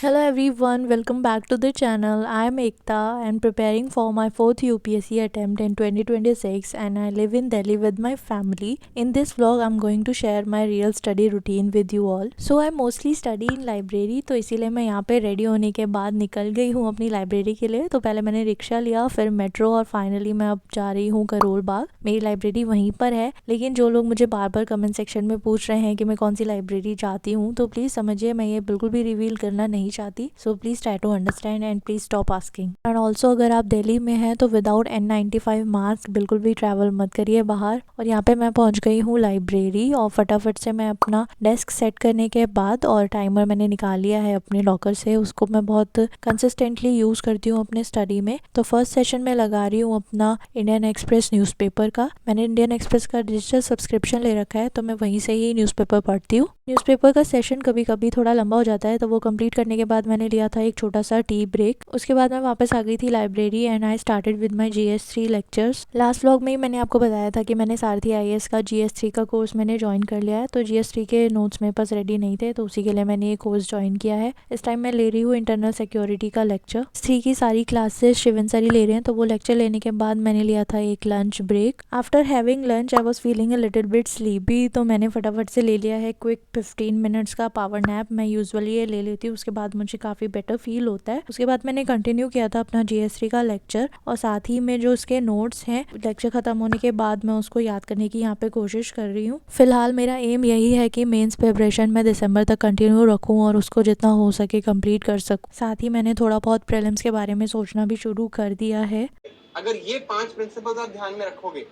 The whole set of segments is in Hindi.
Hello everyone, welcome back to the channel. I am Ekta and preparing for my 4th UPSC attempt in 2026 and I live in Delhi with my family. In this vlog I'm going to share my real study routine with you all. So I mostly study in library, तो इसीलिए मैं यहाँ पे रेडी होने के बाद निकल गई हूँ अपनी लाइब्रेरी के लिए। तो पहले मैंने रिक्शा लिया, फिर मेट्रो और फाइनली मैं अब जा रही हूँ करोल बाग। मेरी लाइब्रेरी वहीं पर है, लेकिन जो लोग मुझे बार बार कमेंट सेक्शन में पूछ रहे हैं कि मैं कौन सी लाइब्रेरी जाती हूँ, तो प्लीज़ समझिए मैं ये बिल्कुल भी रिवील करना नहीं चाहती। So please try to understand and please stop asking. And also अगर आप दिल्ली में हैं तो विदाउट N95 मास्क बिल्कुल भी ट्रैवल मत करिए बाहर। और यहाँ पे मैं पहुँच गई हूँ लाइब्रेरी और फटाफट से मैं अपना डेस्क सेट करने के बाद और टाइमर मैंने निकाल लिया है अपने लॉकर से, उसको मैं बहुत कंसिस्टेंटली यूज़ करती हूँ अपने स्टडी में। तो फर्स्ट सेशन में लगा रही हूँ अपना इंडियन एक्सप्रेस न्यूज़पेपर का। मैंने इंडियन एक्सप्रेस का डिजिटल सब्सक्रिप्शन ले रखा है, तो मैं वहीं से ही न्यूज़पेपर पढ़ती हूँ। न्यूज़पेपर का सेशन कभी कभी थोड़ा लंबा हो जाता है, तो वो कंप्लीट करने के बाद मैंने लिया था एक छोटा सा टी ब्रेक। उसके बाद मैं वापस आ गई थी library and I started with my GS3 lectures. Last vlog में ही मैंने आपको बताया था कि मैंने सारथी IAS का GS3 का कोर्स मैंने ज्वाइन कर लिया है। तो GS3 के नोट्स मेरे पास रेडी नहीं थे, तो उसी के लिए मैंने ये कोर्स ज्वाइन किया है। इस टाइम मैं ले रही हूँ इंटरनल सिक्योरिटी का लेक्चर। 3 की सारी क्लासेस शिवन सर ही ले रहे हैं, तो वो लेक्चर लेने के बाद मैंने लिया था एक lunch break. After having lunch I was feeling a little bit sleepy, तो मैंने फटाफट से ले लिया है क्विक 15 मिनट्स का पावर नैप। मैं यूजुअली ये ले लेती हूँ, उसके बाद मुझे काफ़ी बेटर फील होता है। उसके बाद मैंने कंटिन्यू किया था अपना GS3 का लेक्चर और साथ ही में जो उसके नोट्स हैं लेक्चर ख़त्म होने के बाद मैं उसको याद करने की यहाँ पे कोशिश कर रही हूँ। फिलहाल मेरा एम यही है कि मेंस प्रिपरेशन मैं दिसंबर तक कंटिन्यू रखूँ और उसको जितना हो सके कंप्लीट कर सकूँ। साथ ही मैंने थोड़ा बहुत प्रीलिम्स के बारे में सोचना भी शुरू कर दिया है। अगर ये 5 प्रिंसिपल्स आप ध्यान में रखोगे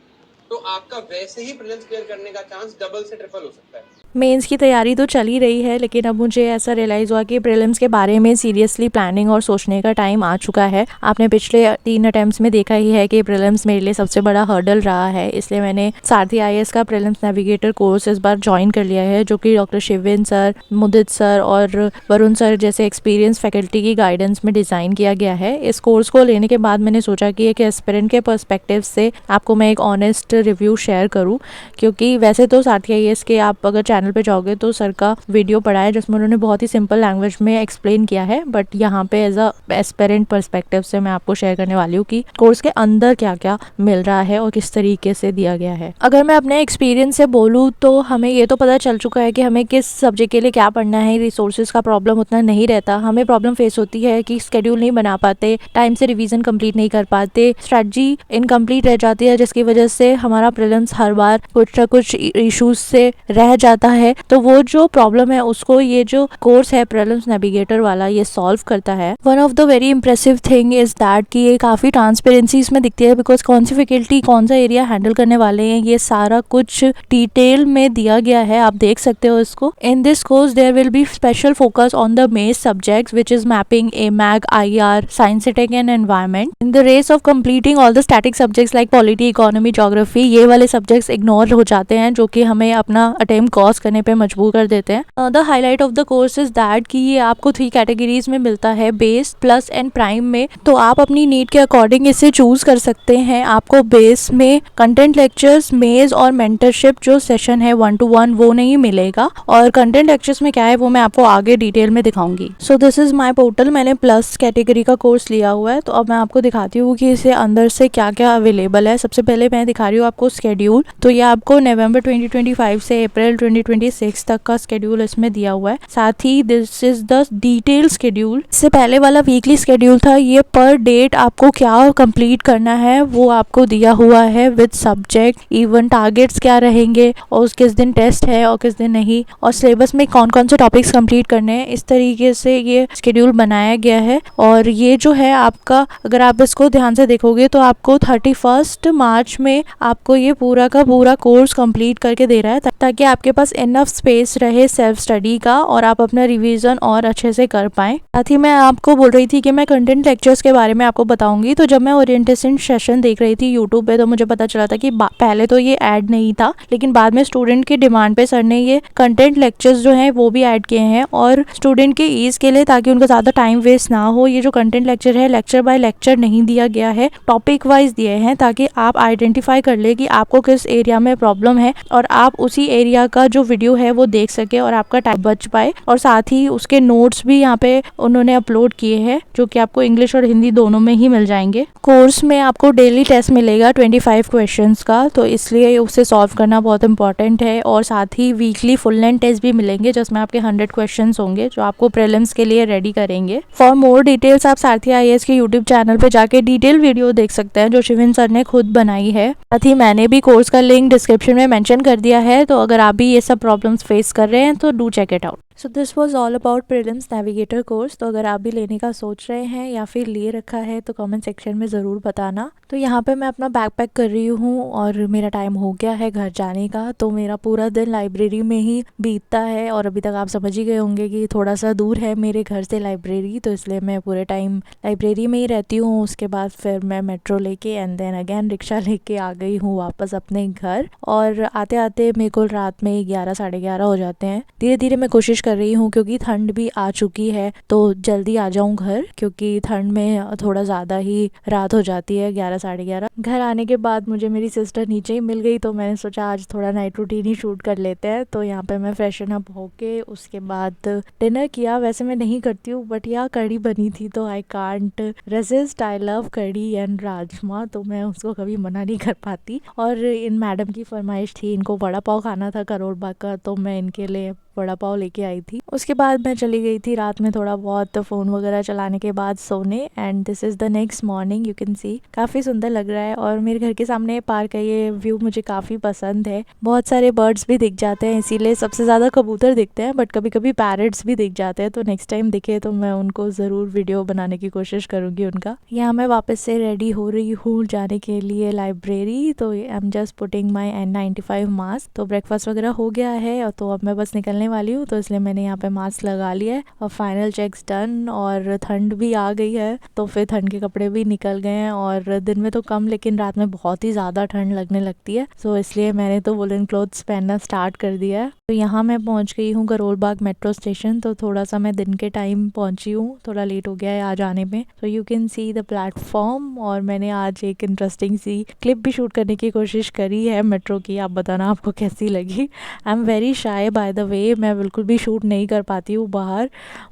तो आपका वैसे ही प्रीलिम्स क्लियर करने का चांस डबल से ट्रिपल हो सकता है। मेंस की तैयारी तो चल ही रही है, लेकिन अब मुझे ऐसा रियलाइज़ हुआ कि प्रीलिम्स के बारे में सीरियसली प्लानिंग और सोचने का टाइम आ चुका है। आपने पिछले 3 अटेम्प्ट्स में देखा ही है कि प्रीलिम्स मेरे लिए सबसे बड़ा हर्डल रहा है, इसलिए मैंने सारथी IAS का प्रीलिम्स नेविगेटर कोर्स इस बार ज्वाइन कर लिया है, जो कि डॉक्टर शिवेन सर, मुदित सर और वरुण सर जैसे एक्सपीरियंस फैकल्टी की गाइडेंस में डिज़ाइन किया गया है। इस कोर्स को लेने के बाद मैंने सोचा कि एक एस्पिरेंट के पर्सपेक्टिव से आपको मैं एक ऑनेस्ट रिव्यू शेयर करूँ, क्योंकि वैसे तो सारथी IAS के आप अगर चैनल पे जाओगे तो सर का वीडियो पड़ा है जिसमें उन्होंने बहुत ही सिंपल लैंग्वेज में एक्सप्लेन किया है, बट यहाँ पे एज अ एस्पिरेंट पर्सपेक्टिव से मैं आपको शेयर करने वाली हूँ कि कोर्स के अंदर क्या क्या मिल रहा है और किस तरीके से दिया गया है। अगर मैं अपने एक्सपीरियंस से बोलूँ तो हमें ये तो पता चल चुका है कि हमें किस सब्जेक्ट के लिए क्या पढ़ना है। रिसोर्सेज का प्रॉब्लम उतना नहीं रहता, हमें प्रॉब्लम फेस होती है कि स्केड्यूल नहीं बना पाते, टाइम से रिवीजन कंप्लीट नहीं कर पाते, स्ट्रेटजी इनकम्प्लीट रह जाती है, जिसकी वजह से हमारा प्रीलिम्स हर बार कुछ ना कुछ इश्यूज से रह जाता है। तो वो जो प्रॉब्लम है उसको ये जो कोर्स है प्रीलिम्स नेविगेटर वाला ये सॉल्व करता है। One of the very impressive thing is that कि ये काफ़ी ट्रांसपेरेंसी इसमें दिखती है, बिकॉज कौन सी फैकल्टी कौन सा एरिया हैंडल करने वाले हैं ये सारा कुछ डिटेल में दिया गया है, आप देख सकते हो इसको। In this course there will be special focus on the main subjects which is mapping, AMAG, IR, science tech and environment. In the race of completing all the static subjects like polity, economy, geography, ये वाले सब्जेक्ट्स इग्नोर हो जाते हैं जो कि हमें अपना अटेम्प्ट कॉज करने पे मजबूर कर देते हैं। The highlight of the course is that कि ये आपको 3 कैटेगरीज में मिलता है, बेस, प्लस एंड प्राइम में। तो आप अपनी नीड के अकॉर्डिंग इसे चूज कर सकते हैं। आपको बेस में कंटेंट लेक्चर्स, मेज और मेंटरशिप जो सेशन है 1-to-1 वो नहीं मिलेगा, और कंटेंट लेक्चर्स में क्या है वो मैं आपको आगे डिटेल में दिखाऊंगी। So this is my portal. मैंने प्लस कैटेगरी का कोर्स लिया हुआ है, तो अब मैं आपको दिखाती हूँ कि इसे अंदर से क्या क्या अवेलेबल है। सबसे पहले मैं दिखा रही हूँ आपको स्केड्यूल। तो ये आपको नवंबर 2025 से अप्रैल 2026 तक का स्केड्यूल इसमें दिया हुआ है। साथ ही this is the detail schedule. इससे पहले वाला वीकली स्केड्यूल था, ये पर डेट आपको क्या कंप्लीट करना है वो आपको दिया हुआ है विद सब्जेक्ट, इवन टारगेट्स क्या रहेंगे और किस दिन टेस्ट है और किस दिन नहीं, और सिलेबस में कौन कौन से टॉपिक्स कंप्लीट करने हैं। इस तरीके से ये स्केड्यूल बनाया गया है। और ये जो है आपका, अगर आप इसको ध्यान से देखोगे तो आपको 31 मार्च में आपको ये पूरा का पूरा कोर्स कंप्लीट करके दे रहा है, ताकि आपके पास इनफ स्पेस रहे सेल्फ स्टडी का और आप अपना रिवीजन और अच्छे से कर पाएं। साथ ही मैं आपको बोल रही थी कि मैं कंटेंट लेक्चर्स के बारे में आपको बताऊंगी। तो जब मैं ओरिएंटेशन सेशन देख रही थी यूट्यूब पे, तो मुझे पता चला था कि पहले तो ये ऐड नहीं था, लेकिन बाद में स्टूडेंट की डिमांड पे सर ने ये कंटेंट लेक्चर्स जो हैं वो भी ऐड किए हैं, और स्टूडेंट के ईज के लिए, ताकि उनका ज़्यादा टाइम वेस्ट ना हो। ये जो कंटेंट लेक्चर है लेक्चर बाय लेक्चर नहीं दिया गया है, टॉपिक वाइज दिए हैं, ताकि आप आइडेंटिफाई कर ले कि आपको किस एरिया में प्रॉब्लम है और आप उसी एरिया का जो जो वीडियो है वो देख सके और आपका टाइम बच पाए। और साथ ही उसके नोट्स भी यहाँ पे उन्होंने अपलोड किए हैं जो कि आपको इंग्लिश और हिंदी दोनों में ही मिल जाएंगे। कोर्स में आपको डेली टेस्ट मिलेगा 25 क्वेश्चंस का, तो इसलिए उसे सॉल्व करना बहुत इंपॉर्टेंट है। और साथ ही वीकली फुल लेंथ टेस्ट भी मिलेंगे जिसमें आपके 100 क्वेश्चंस होंगे जो आपको प्रीलिम्स के लिए रेडी करेंगे। फॉर मोर डिटेल्स आप सारथी IAS के यूट्यूब चैनल पे जाके डिटेल वीडियो देख सकते हैं जो शिविन सर ने खुद बनाई है। साथ ही मैंने भी कोर्स का लिंक डिस्क्रिप्शन में मेंशन कर दिया है, तो अगर आप भी ये सब प्रॉब्लम्स फेस कर रहे हैं तो do check it out. So this was all about prelims navigator course. तो अगर आप भी लेने का सोच रहे हैं या फिर लिए रखा है तो कमेंट सेक्शन में ज़रूर बताना। तो यहाँ पे मैं अपना बैग पैक कर रही हूँ और मेरा टाइम हो गया है घर जाने का। तो मेरा पूरा दिन लाइब्रेरी में ही बीतता है और अभी तक आप समझ ही गए होंगे कि थोड़ा सा दूर है मेरे घर से लाइब्रेरी, तो इसलिए मैं पूरे टाइम लाइब्रेरी में ही रहती हूँ। उसके बाद फिर मैं मेट्रो लेके एंड देन अगेन रिक्शा लेके आ गई हूँ वापस अपने घर। और आते आते मेरे को रात में 11 साढ़े 11 हो जाते हैं। धीरे धीरे मैं कोशिश कर रही हूँ क्योंकि ठंड भी आ चुकी है तो जल्दी आ जाऊं घर, क्योंकि ठंड में थोड़ा ज़्यादा ही रात हो जाती है 11 साढ़े 11। घर आने के बाद मुझे मेरी सिस्टर नीचे ही मिल गई तो मैंने सोचा आज थोड़ा नाइट रूटीन ही शूट कर लेते हैं। तो यहाँ पे मैं फ्रेशन अप होके उसके बाद डिनर किया। वैसे मैं नहीं करती हूँ बट यहाँ कढ़ी बनी थी तो I can't resist. I love kadhi and rajma, तो मैं उसको कभी मना नहीं कर पाती। और इन मैडम की फरमाइश थी, इनको वड़ा पाव खाना था करोल बाग का, तो मैं इनके लिए वड़ा पाव लेके आई थी। उसके बाद मैं चली गई थी रात में थोड़ा बहुत फ़ोन वगैरह चलाने के बाद सोने। And this is the next morning, you can see काफ़ी सुंदर लग रहा है। और मेरे घर के सामने पार्क है, ये व्यू मुझे काफ़ी पसंद है। बहुत सारे बर्ड्स भी दिख जाते हैं, इसीलिए सबसे ज़्यादा कबूतर दिखते हैं बट कभी कभी पैरट्स भी दिख जाते हैं। तो नेक्स्ट टाइम दिखे तो मैं उनको ज़रूर वीडियो बनाने की कोशिश करूँगी उनका। यहाँ मैं वापस से रेडी हो रही हूँ जाने के लिए लाइब्रेरी। तो I am just putting my N95 mask. तो ब्रेकफास्ट वगैरह हो गया है और तो अब मैं बस निकलने वाली हूँ, तो इसलिए मैंने यहाँ पे मास्क लगा लिया है। और फाइनल चेक्स डन। और ठंड भी आ गई है तो फिर ठंड के कपड़े भी निकल गए हैं। और दिन में तो कम लेकिन रात में बहुत ही ज़्यादा ठंड लगने लगती है, तो इसलिए मैंने तो वुलन क्लोथ्स पहनना स्टार्ट कर दिया है। तो यहाँ मैं पहुँच गई हूँ करोल बाग मेट्रो स्टेशन। तो थोड़ा सा मैं दिन के टाइम पहुँची हूँ, थोड़ा लेट हो गया है आज आने में। तो you can see the platform. और मैंने आज एक इंटरेस्टिंग सी क्लिप भी शूट करने की कोशिश करी है मेट्रो की। आप बताना आपको कैसी लगी। I am very shy by the way, मैं बिल्कुल भी शूट नहीं कर पाती हूँ बाहर,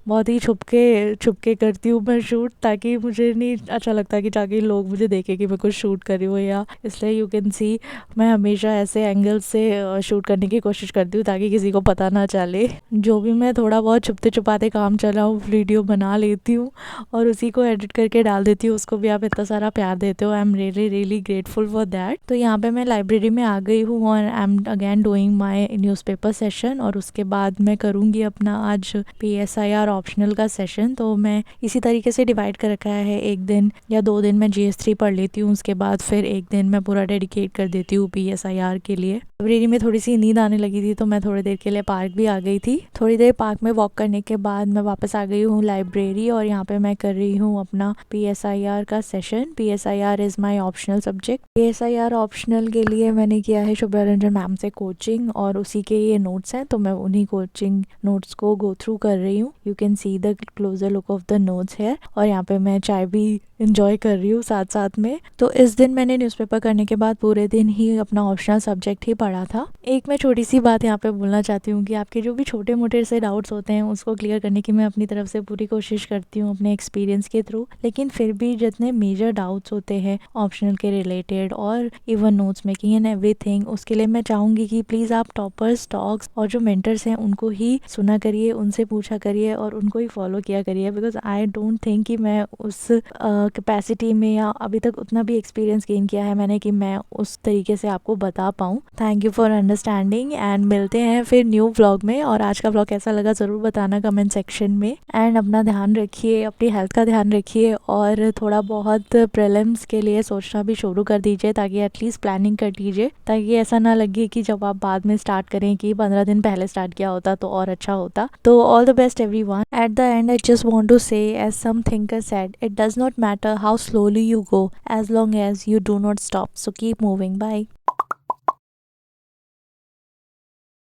बहुत ही छुपके करती हूँ मैं शूट, ताकि मुझे नहीं अच्छा लगता कि जाके लोग मुझे देखें कि मैं कुछ शूट कर रही हूँ या। इसलिए यू कैन सी मैं हमेशा ऐसे एंगल से शूट करने की कोशिश करती हूँ ताकि किसी को पता ना चले। जो भी मैं थोड़ा बहुत छुपते छुपाते काम चला हूँ वीडियो बना लेती हूँ और उसी को एडिट करके डाल देती हूँ। उसको भी आप इतना सारा प्यार देते हो, I am really grateful for that. तो यहाँ पे मैं लाइब्रेरी में आ गई हूँ और I am again doing my newspaper session. और उसके बाद मैं करूँगी अपना आज PSIR ऑप्शनल का सेशन। तो मैं इसी तरीके से डिवाइड कर रखा है, एक दिन या 2 दिन मैं GS3 पढ़ लेती हूँ, उसके बाद फिर एक दिन मैं पूरा डेडिकेट कर देती हूँ PSIR के लिए। लाइब्रेरी में थोड़ी सी नींद आने लगी थी तो मैं थोड़ी देर के लिए पार्क भी आ गई थी। थोड़ी देर पार्क में वॉक करने के बाद मैं वापस आ गई हूँ लाइब्रेरी और यहाँ पे मैं कर रही हूँ अपना PSIR का session. PSIR is my optional subject. PSIR optional के लिए मैंने किया है शुभ्रा रंजन मैम से कोचिंग और उसी के ये नोट्स हैं, तो मैं उन्हीं कोचिंग नोट्स को गो थ्रू कर रही हूँ। You can see the closure look of the notes है। और यहाँ पे मैं चाय भी इंजॉय कर रही हूँ साथ साथ में। तो इस दिन मैंने न्यूज़पेपर करने के बाद पूरे दिन ही अपना ऑप्शनल सब्जेक्ट ही पढ़ा था। एक मैं छोटी सी बात यहाँ पे बोलना चाहती हूँ कि आपके जो भी छोटे मोटे से डाउट्स होते हैं उसको क्लियर करने की मैं अपनी तरफ से पूरी कोशिश करती हूँ अपने एक्सपीरियंस के थ्रू। लेकिन फिर भी जितने मेजर डाउट्स होते हैं ऑप्शनल के रिलेटेड और even notes making and everything, उसके लिए मैं चाहूँगी कि प्लीज़ आप टॉपर्स, टॉक्स और जो मेंटर्स हैं उनको ही सुना करिए, उनसे पूछा करिए और उनको ही फॉलो किया करिए। बिकॉज आई डोंट थिंक कि मैं उस कैपेसिटी में या अभी तक उतना भी एक्सपीरियंस गेन किया है मैंने कि मैं उस तरीके से आपको बता पाऊँ। Thank you for understanding and मिलते हैं फिर न्यू व्लॉग में। और आज का व्लॉग कैसा लगा ज़रूर बताना कमेंट सेक्शन में। एंड अपना ध्यान रखिए, अपनी हेल्थ का ध्यान रखिए और थोड़ा बहुत प्रीलिम्स के लिए सोचना भी शुरू कर दीजिए ताकि एटलीस्ट प्लानिंग कर लीजिए, ताकि ऐसा ना लगे कि जब आप बाद में स्टार्ट करें कि 15 दिन पहले स्टार्ट किया होता तो और अच्छा होता। तो all the best everyone. At the end I just want to say as some thinker said, it does not matter how slowly you go as long as you do not stop. So keep moving. Bye.